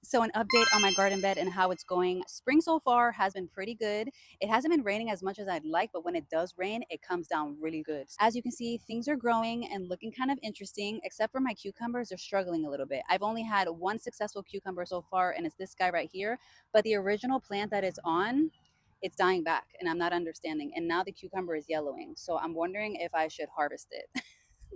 So an update on my garden bed and how it's going. Spring so far has been pretty good. It hasn't been raining as much as I'd like, but when it does rain, it comes down really good. As you can see, things are growing and looking kind of interesting, except for my cucumbers, they're struggling a little bit. I've only had one successful cucumber so far, and it's this guy right here. But the original plant that it's on, it's dying back, and I'm not understanding. And now the cucumber is yellowing. So I'm wondering if I should harvest it.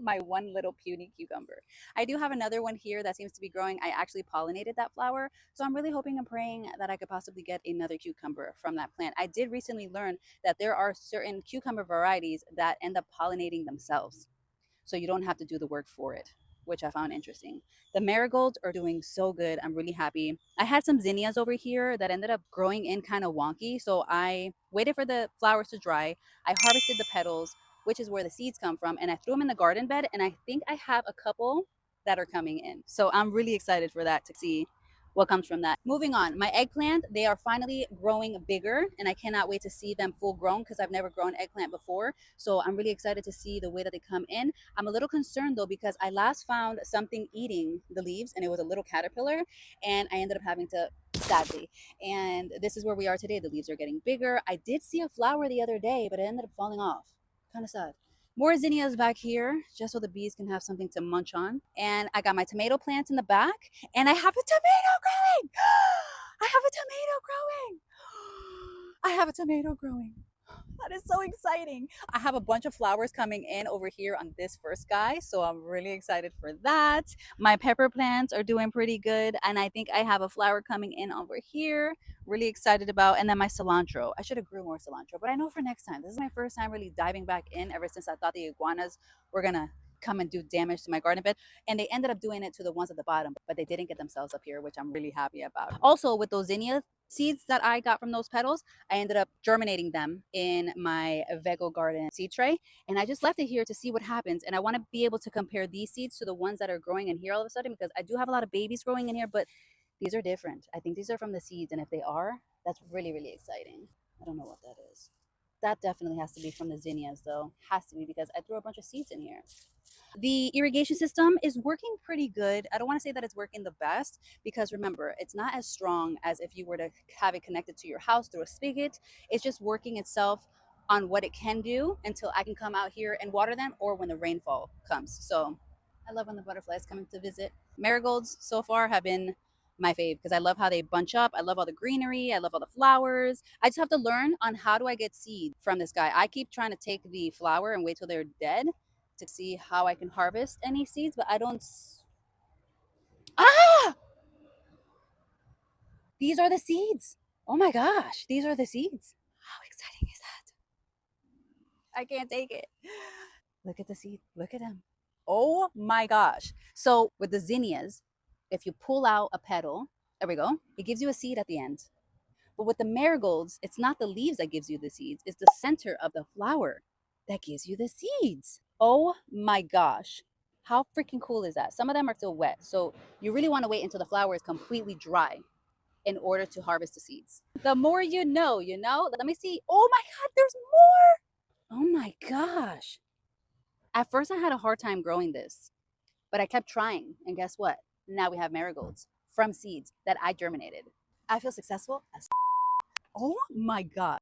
My one little puny cucumber. I do have another one here that seems to be growing. I actually pollinated that flower. So I'm really hoping and praying that I could possibly get another cucumber from that plant. I did recently learn that there are certain cucumber varieties that end up pollinating themselves. So you don't have to do the work for it, which I found interesting. The marigolds are doing so good. I'm really happy. I had some zinnias over here that ended up growing in kind of wonky. So I waited for the flowers to dry. I harvested the petals, which is where the seeds come from, and I threw them in the garden bed. And I think I have a couple that are coming in. So I'm really excited for that to see what comes from that. Moving on, my eggplant, they are finally growing bigger, and I cannot wait to see them full grown because I've never grown eggplant before. So I'm really excited to see the way that they come in. I'm a little concerned though because I last found something eating the leaves, and it was a little caterpillar, and I ended up having to, sadly. And this is where we are today. The leaves are getting bigger. I did see a flower the other day, but it ended up falling off. Kind of sad. More zinnias back here, just so the bees can have something to munch on. And I got my tomato plants in the back, and I have a tomato growing. I have a tomato growing. I have a tomato growing. That is so exciting. I have a bunch of flowers coming in over here on this first guy, so I'm really excited for that. My pepper plants are doing pretty good, and I think I have a flower coming in over here. Really excited about, and then my cilantro. I should have grew more cilantro, but I know for next time. This is my first time really diving back in ever since I thought the iguanas were gonna come and do damage to my garden bed, and they ended up doing it to the ones at the bottom, but they didn't get themselves up here, which I'm really happy about. Also, with those zinnia seeds that I got from those petals, I ended up germinating them in my Vego garden seed tray, and I just left it here to see what happens. And I want to be able to compare these seeds to the ones that are growing in here all of a sudden, because I do have a lot of babies growing in here, but these are different. I think these are from the seeds, and if they are, that's really, really exciting. I don't know what that is. That definitely has to be from the zinnias, though. Has to be because I threw a bunch of seeds in here. The irrigation system is working pretty good. I don't want to say that it's working the best because remember, it's not as strong as if you were to have it connected to your house through a spigot. It's just working itself on what it can do until I can come out here and water them or when the rainfall comes. So I love when the butterflies come to visit. Marigolds so far have been my fave because I love how they bunch up. I love all the greenery. I love all the flowers. I just have to learn on how do I get seed from this guy. I keep trying to take the flower and wait till they're dead to see how I can harvest any seeds, but I don't. Ah! These are the seeds. Oh my gosh, these are the seeds. How exciting is that? I can't take it. Look at the seed. Look at them. Oh my gosh. So with the zinnias, if you pull out a petal, there we go, it gives you a seed at the end. But with the marigolds, it's not the leaves that gives you the seeds, it's the center of the flower that gives you the seeds. Oh my gosh. How freaking cool is that? Some of them are still wet. So you really want to wait until the flower is completely dry in order to harvest the seeds. The more you know, you know? Let me see. Oh my God, there's more. Oh my gosh. At first, I had a hard time growing this, but I kept trying. And guess what? Now we have marigolds from seeds that I germinated. I feel successful as oh my God.